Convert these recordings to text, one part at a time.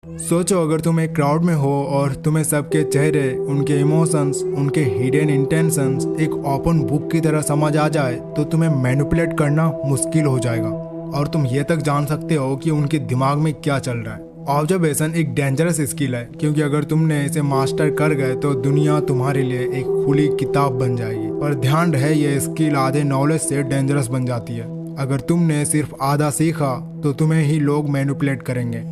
सोचो अगर तुम एक क्राउड में हो और तुम्हें सबके चेहरे, उनके इमोशंस, उनके हिडन इंटेंशंस एक ओपन बुक की तरह समझ आ जाए तो तुम्हें मैनिपुलेट करना मुश्किल हो जाएगा और तुम ये तक जान सकते हो कि उनके दिमाग में क्या चल रहा है। ऑब्जर्वेशन एक डेंजरस स्किल है क्योंकि अगर तुमने इसे मास्टर कर गए तो दुनिया तुम्हारे लिए एक खुली किताब बन जाएगी। पर ध्यान रहे ये स्किल आधे नॉलेज से डेंजरस बन जाती है। अगर तुमने सिर्फ आधा सीखा तो तुम्हें ही लोग मैनिपुलेट करेंगे।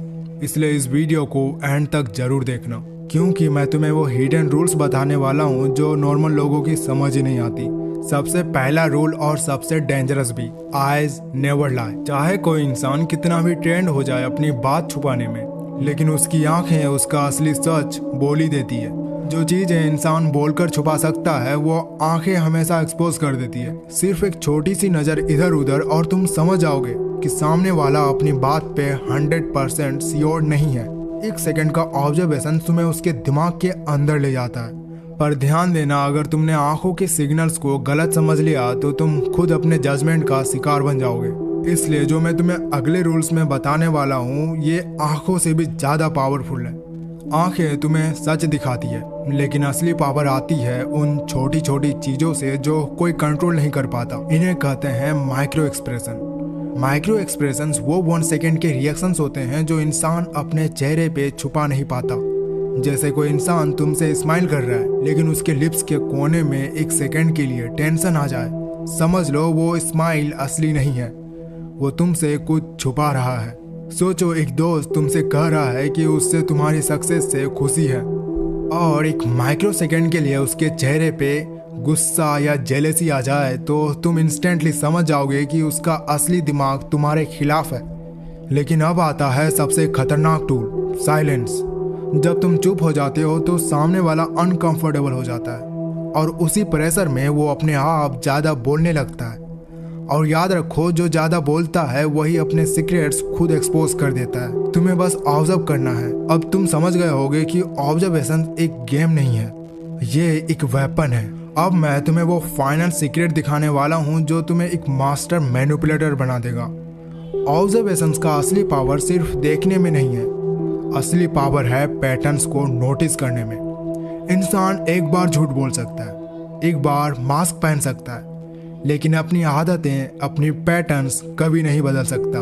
इसलिए इस वीडियो को एंड तक जरूर देखना क्योंकि मैं तुम्हें वो हिडन रूल्स बताने वाला हूँ जो नॉर्मल लोगों की समझ ही नहीं आती। सबसे पहला रूल और सबसे डेंजरस भी, आइज नेवर लाई। चाहे कोई इंसान कितना भी ट्रेंड हो जाए अपनी बात छुपाने में, लेकिन उसकी आंखें उसका असली सच बोल ही देती है। जो चीजें इंसान बोलकर छुपा सकता है वो आंखें हमेशा एक्सपोज कर देती है। सिर्फ एक छोटी सी नजर इधर उधर और तुम समझ जाओगे कि सामने वाला अपनी बात पे 100% श्योर नहीं है। एक सेकंड का ऑब्जर्वेशन तुम्हें उसके दिमाग के अंदर ले जाता है। पर ध्यान देना, अगर तुमने आंखों के सिग्नल्स को गलत समझ लिया तो तुम खुद अपने जजमेंट का शिकार बन जाओगे। इसलिए जो मैं तुम्हें अगले रूल्स में बताने वाला हूँ ये आंखों से भी ज्यादा पावरफुल है। आंखें तुम्हें सच दिखाती है लेकिन असली पावर आती है उन छोटी छोटी चीजों से जो कोई कंट्रोल नहीं कर पाता। इन्हें कहते हैं माइक्रो एक्सप्रेशन। माइक्रो एक्सप्रेशंस वो 1 सेकेंड के रिएक्शंस होते हैं जो इंसान अपने चेहरे पे छुपा नहीं पाता। जैसे कोई इंसान तुमसे स्माइल कर रहा है लेकिन उसके लिप्स के कोने में 1 सेकेंड के लिए टेंशन आ जाए, समझ लो वो स्माइल असली नहीं है, वो तुमसे कुछ छुपा रहा है। सोचो एक दोस्त तुमसे कह रहा है कि उससे तुम्हारी सक्सेस से खुशी है और एक माइक्रो सेकेंड के लिए उसके चेहरे पे गुस्सा या जेलेसी आ जाए तो तुम इंस्टेंटली समझ जाओगे कि उसका असली दिमाग तुम्हारे खिलाफ है। लेकिन अब आता है सबसे खतरनाक टूल, साइलेंस। जब तुम चुप हो जाते हो तो सामने वाला अनकंफर्टेबल हो जाता है और उसी प्रेशर में वो अपने आप ज्यादा बोलने लगता है। और याद रखो, जो ज्यादा बोलता है वही अपने सीक्रेट्स खुद एक्सपोज कर देता है। तुम्हें बस ऑब्जर्व करना है। अब तुम समझ गए होगे कि ऑब्जर्वेशन एक गेम नहीं है, ये एक वेपन है। अब मैं तुम्हें वो फाइनल सीक्रेट दिखाने वाला हूँ जो तुम्हें एक मास्टर मैनिपुलेटर बना देगा। ऑब्जर्वेशन का असली पावर सिर्फ देखने में नहीं है, असली पावर है पैटर्न्स को नोटिस करने में। इंसान एक बार झूठ बोल सकता है, एक बार मास्क पहन सकता है, लेकिन अपनी आदतें, अपनी पैटर्न्स कभी नहीं बदल सकता।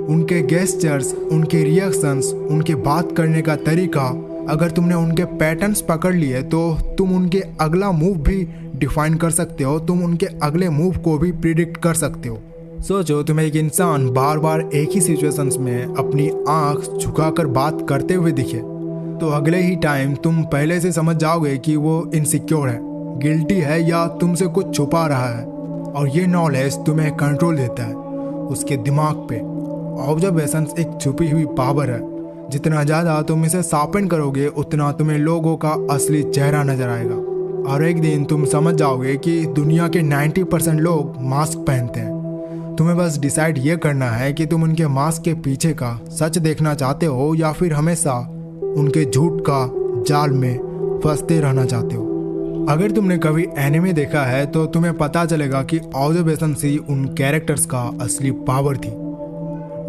उनके गेस्चर्स, उनके रिएक्शंस, उनके बात करने का तरीका, अगर तुमने उनके पैटर्न्स पकड़ लिए तो तुम उनके अगला मूव भी डिफाइन कर सकते हो, तुम उनके अगले मूव को भी प्रिडिक्ट कर सकते हो। सोचो तुम्हें एक इंसान बार बार एक ही सिचुएशंस में अपनी आंख झुकाकर बात करते हुए दिखे तो अगले ही टाइम तुम पहले से समझ जाओगे कि वो इनसिक्योर है, गिल्टी है या तुमसे कुछ छुपा रहा है। और ये नॉलेज तुम्हें कंट्रोल देता है उसके दिमाग पे। ऑब्जर्वेशन एक छुपी हुई पावर है, जितना ज़्यादा तुम इसे शार्पन करोगे उतना तुम्हें लोगों का असली चेहरा नजर आएगा। और एक दिन तुम समझ जाओगे कि दुनिया के 90% लोग मास्क पहनते हैं। तुम्हें बस डिसाइड ये करना है कि तुम उनके मास्क के पीछे का सच देखना चाहते हो या फिर हमेशा उनके झूठ का जाल में फंसते रहना चाहते हो। अगर तुमने कभी एनिमे देखा है तो तुम्हें पता चलेगा कि ऑब्जर्वेशन से उन कैरेक्टर्स का असली पावर थी।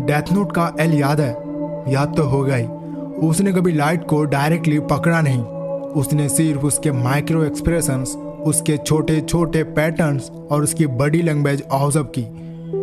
डेथ नोट का एल याद है? याद तो होगा ही। उसने कभी लाइट को डायरेक्टली पकड़ा नहीं, उसने सिर्फ उसके माइक्रो एक्सप्रेशंस, उसके छोटे छोटे पैटर्न्स और उसकी बॉडी लैंग्वेज ऑब्जर्व की।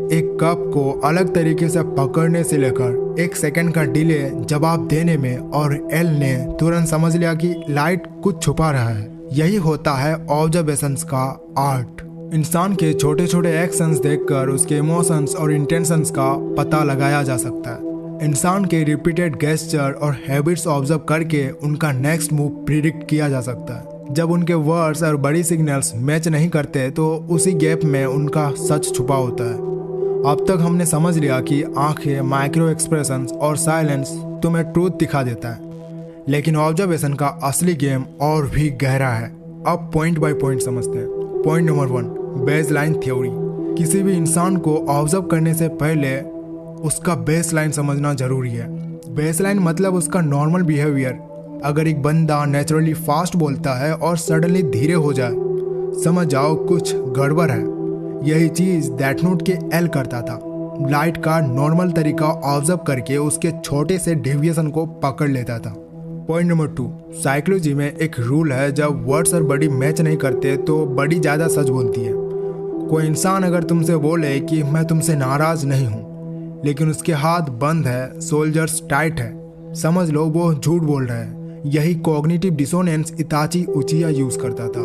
एक कप को अलग तरीके से पकड़ने से लेकर 1 सेकंड का डिले जवाब देने में, और एल ने तुरंत समझ लिया कि लाइट कुछ छुपा रहा है। यही होता है ऑब्जर्वेशंस का आर्ट। इंसान के छोटे छोटे एक्शंस देखकर उसके इमोशंस और इंटेंशंस का पता लगाया जा सकता है। इंसान के रिपीटेड गेस्चर और हैबिट्स ऑब्जर्व करके उनका नेक्स्ट मूव प्रिडिक्ट किया जा सकता है। जब उनके वर्ड्स और बड़ी सिग्नल्स मैच नहीं करते तो उसी गैप में उनका सच छुपा होता है। अब तक हमने समझ लिया कि आंखें, माइक्रो एक्सप्रेशंस और साइलेंस तुम्हें ट्रूथ दिखा देता है, लेकिन ऑब्जर्वेशन का असली गेम और भी गहरा है। अब पॉइंट बाय पॉइंट समझते हैं। Point number 1, baseline theory. किसी भी इंसान को ऑब्जर्व करने से पहले उसका बेसलाइन समझना जरूरी है। बेसलाइन मतलब उसका नॉर्मल बिहेवियर। अगर एक बंदा नेचुरली फास्ट बोलता है और सडनली धीरे हो जाए, समझ जाओ कुछ गड़बड़ है। यही चीज डेथ नोट के एल करता था। लाइट का नॉर्मल तरीका ऑब्जर्व करके उसके छोटे से डेविएशन को पकड़ लेता था। पॉइंट नंबर 2, साइकोलॉजी में एक रूल है, जब वर्ड्स और बॉडी मैच नहीं करते तो बॉडी ज़्यादा सच बोलती है। कोई इंसान अगर तुमसे बोले कि मैं तुमसे नाराज़ नहीं हूँ, लेकिन उसके हाथ बंद है, शोल्डर्स टाइट है, समझ लो वो झूठ बोल रहा है। यही कॉग्निटिव डिसोनेंस इताची उचिया यूज़ करता था।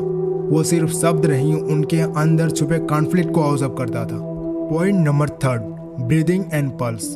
वो सिर्फ शब्द नहीं, उनके अंदर छुपे कॉन्फ्लिक्ट को ऑब्जर्व करता था। Point number 3, breathing and pulse.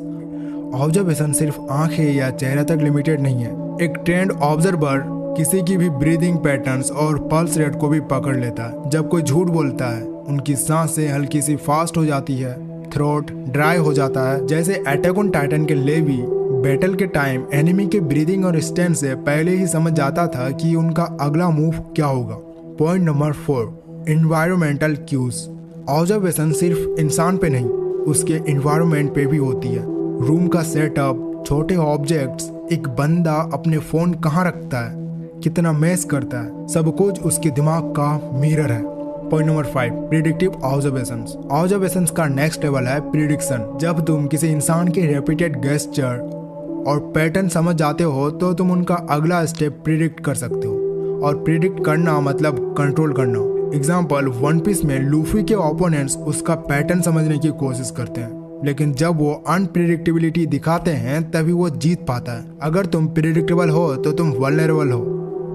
Observation सिर्फ आंखें या चेहरा तक लिमिटेड नहीं है। एक ट्रेंड ऑब्जर्वर किसी की भी ब्रीदिंग पैटर्न्स और पल्स रेट को भी पकड़ लेता है। जब कोई झूठ बोलता है, उनकी सांसें हल्की सी फास्ट हो जाती है, थ्रोट ड्राई हो जाता है। जैसे अटैक ऑन टाइटन के लेवी बैटल के टाइम एनिमी के ब्रीदिंग और स्टैंड से पहले ही समझ जाता था कि उनका अगला मूव क्या होगा। Point number 4, environmental cues. Observation सिर्फ इंसान पे नहीं, उसके एनवायरमेंट पे भी होती है। रूम का सेटअप, छोटे ऑब्जेक्ट्स, एक बंदा अपने फोन कहाँ रखता है, कितना मेस करता है, सब कुछ उसके दिमाग का मिरर है। Point number 5, predictive observations. Observations का नेक्स्ट लेवल है प्रिडिक्शन। जब तुम किसी इंसान के रिपीटेड गेस्चर और पैटर्न समझ जाते हो तो तुम उनका अगला स्टेप प्रिडिक्ट कर सकते हो। और प्रिडिक्ट करना मतलब कंट्रोल करना। एग्जाम्पल, वन पीस में लूफी के ओपोनेंट्स उसका पैटर्न समझने की कोशिश करते हैं, लेकिन जब वो अनप्रिडिक्टेबिलिटी दिखाते हैं तभी वो जीत पाता है। अगर तुम प्रिडिक्टेबल हो तो तुम वल्नरेबल हो,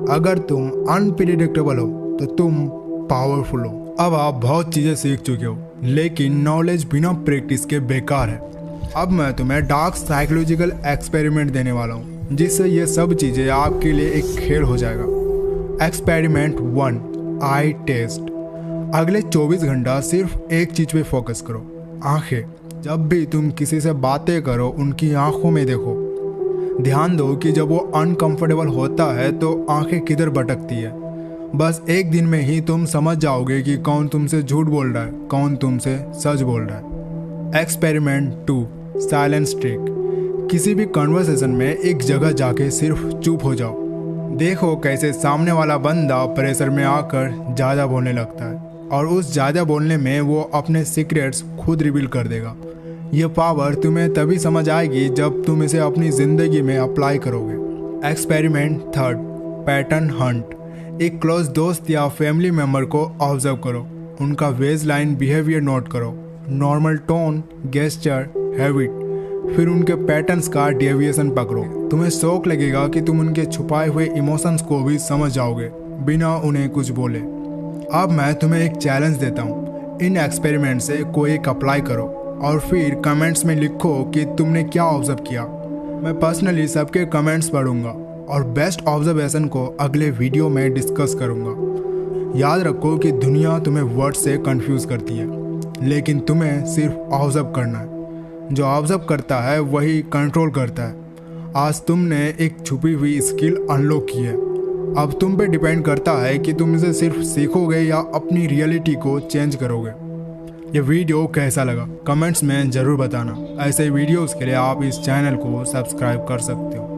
अगर तुम अनप्रिडिक्टेबल हो तो तुम पावरफुल हो। अब आप बहुत चीज़ें सीख चुके हो, लेकिन नॉलेज बिना प्रैक्टिस के बेकार है। अब मैं तुम्हें डार्क साइकोलॉजिकल एक्सपेरिमेंट देने वाला हूँ, जिससे ये सब चीज़ें आपके लिए एक खेल हो जाएगा। एक्सपेरिमेंट 1, आई टेस्ट। अगले 24 घंटा सिर्फ एक चीज़ पे फोकस करो, आंखें। जब भी तुम किसी से बातें करो, उनकी आंखों में देखो। ध्यान दो कि जब वो अनकंफर्टेबल होता है तो आंखें किधर भटकती है। बस एक दिन में ही तुम समझ जाओगे कि कौन तुमसे झूठ बोल रहा है, कौन तुमसे सच बोल रहा है। Experiment 2, silence trick. किसी भी कन्वर्सेशन में एक जगह जाके सिर्फ चुप हो जाओ। देखो कैसे सामने वाला बंदा प्रेशर में आकर ज़्यादा बोलने लगता है, और उस ज़्यादा बोलने में वो अपने सीक्रेट्स खुद रिवील कर देगा। ये पावर तुम्हें तभी समझ आएगी जब तुम इसे अपनी ज़िंदगी में अप्लाई करोगे। Experiment 3, pattern Hunt. एक क्लोज दोस्त या फैमिली मेम्बर को ऑब्जर्व करो, उनका वेज लाइन बिहेवियर नोट करो, नॉर्मल टोन, गेस्चर, हैबिट, फिर उनके पैटर्न्स का डेविएशन पकड़ो। तुम्हें शौक लगेगा कि तुम उनके छुपाए हुए इमोशंस को भी समझ जाओगे बिना उन्हें कुछ बोले। अब मैं तुम्हें एक चैलेंज देता हूँ, इन एक्सपेरिमेंट से कोई एक अप्लाई करो और फिर कमेंट्स में लिखो कि तुमने क्या ऑब्जर्व किया। मैं पर्सनली सबके कमेंट्स पढ़ूंगा और बेस्ट ऑब्जर्वेशन को अगले वीडियो में डिस्कस करूंगा। याद रखो कि दुनिया तुम्हें वर्ड से कंफ्यूज करती है, लेकिन तुम्हें सिर्फ ऑब्जर्व करना है। जो ऑब्जर्व करता है वही कंट्रोल करता है। आज तुमने एक छुपी हुई स्किल अनलॉक की है। अब तुम पे डिपेंड करता है कि तुम इसे सिर्फ सीखोगे या अपनी रियलिटी को चेंज करोगे। ये वीडियो कैसा लगा कमेंट्स में ज़रूर बताना। ऐसे वीडियोस के लिए आप इस चैनल को सब्सक्राइब कर सकते हो।